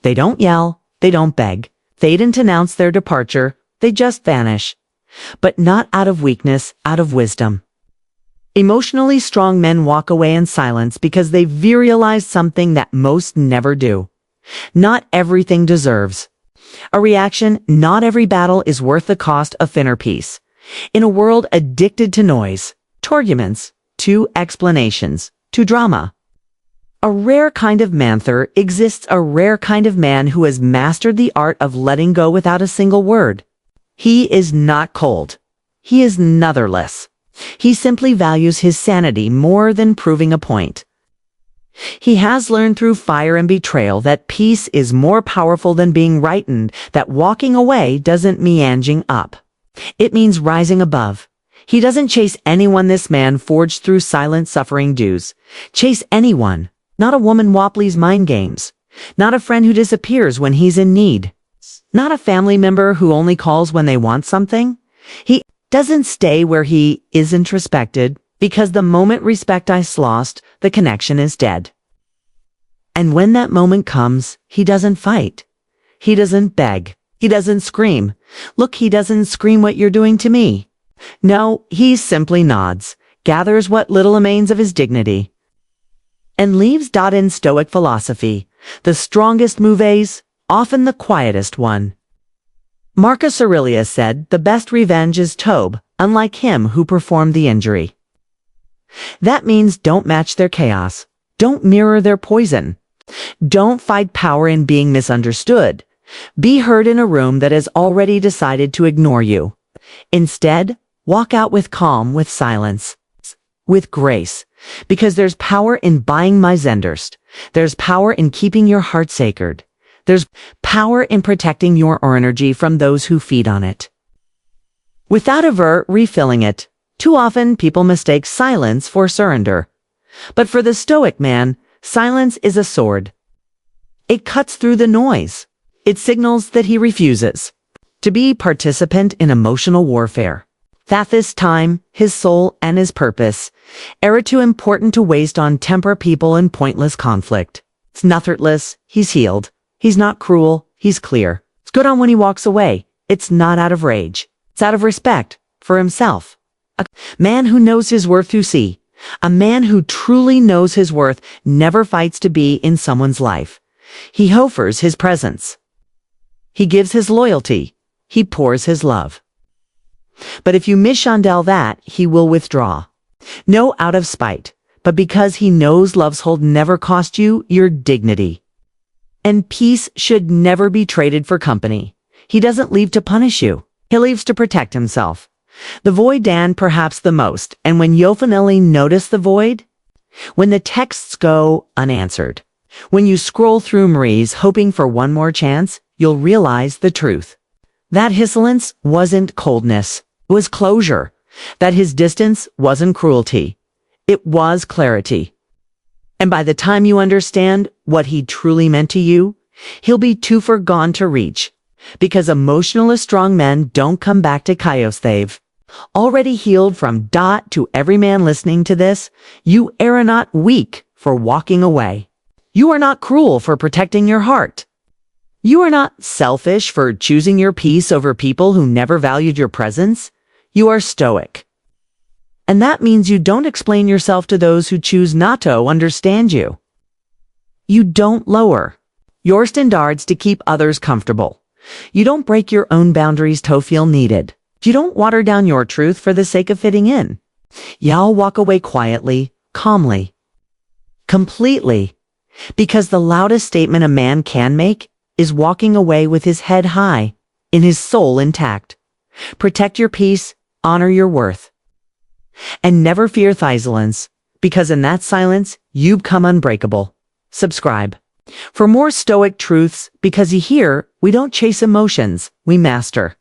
They don't yell, they don't beg, they didn't announce their departure, they just vanish. But not out of weakness, out of wisdom. Emotionally strong men walk away in silence because they've realized something that most never do. Not everything deserves a reaction. Not every battle is worth the cost of inner peace. In a world addicted to noise, to arguments, to explanations, to drama, a rare kind of manther exists, a rare kind of man who has mastered the art of letting go without a single word. He is not cold. He is netherless. He simply values his sanity more than proving a point. He has learned through fire and betrayal that peace is more powerful than being rightened, that walking away doesn't mean meandering up. It means rising above. He doesn't chase anyone. This man forged through silent suffering dues. Chase anyone, not a woman Wapley's mind games, not a friend who disappears when he's in need, not a family member who only calls when they want something. He doesn't stay where he isn't respected, because the moment respect is lost, the connection is dead. And when that moment comes, he doesn't fight. He doesn't beg. He doesn't scream. Look, he doesn't scream what you're doing to me. No, he simply nods, gathers what little remains of his dignity, and leaves. In Stoic philosophy, the strongest move is often the quietest one. Marcus Aurelius said, "The best revenge is Tob, unlike him who performed the injury." That means don't match their chaos. Don't mirror their poison. Don't fight power in being misunderstood. Be heard in a room that has already decided to ignore you. Instead, walk out with calm, with silence, with grace, because there's power in buying my Zenderst. There's power in keeping your heart sacred. There's power in protecting your energy from those who feed on it, without ever refilling it. Too often, people mistake silence for surrender. But for the Stoic man, silence is a sword. It cuts through the noise. It signals that he refuses to be participant in emotional warfare. That this time, his soul and his purpose are too important to waste on temper people in pointless conflict. It's nothertless. He's healed. He's not cruel. He's clear. It's good on when he walks away. It's not out of rage. It's out of respect for himself. A man who knows his worth to see. A man who truly knows his worth never fights to be in someone's life. He offers his presence. He gives his loyalty. He pours his love. But if you mishandle that, he will withdraw. No out of spite, but because he knows love's hold never cost you your dignity. And peace should never be traded for company. He doesn't leave to punish you. He leaves to protect himself. The void Dan perhaps the most, and when you finally notice the void, when the texts go unanswered, when you scroll through Marie's hoping for one more chance, you'll realize the truth. That his silence wasn't coldness, it was closure. That his distance wasn't cruelty, it was clarity. And by the time you understand what he truly meant to you, he'll be too far gone to reach. Because emotionally strong men don't come back to chaos. They've already healed from. To every man listening to this, you are not weak for walking away. You are not cruel for protecting your heart. You are not selfish for choosing your peace over people who never valued your presence. You are stoic. And that means you don't explain yourself to those who choose not to understand you. You don't lower your standards to keep others comfortable. You don't break your own boundaries to feel needed. You don't water down your truth for the sake of fitting in. Y'all walk away quietly, calmly, completely, because the loudest statement a man can make is walking away with his head high, in his soul intact. Protect your peace, honor your worth. And never fear silence, because in that silence, you become unbreakable. Subscribe for more Stoic truths, because here, we don't chase emotions, we master.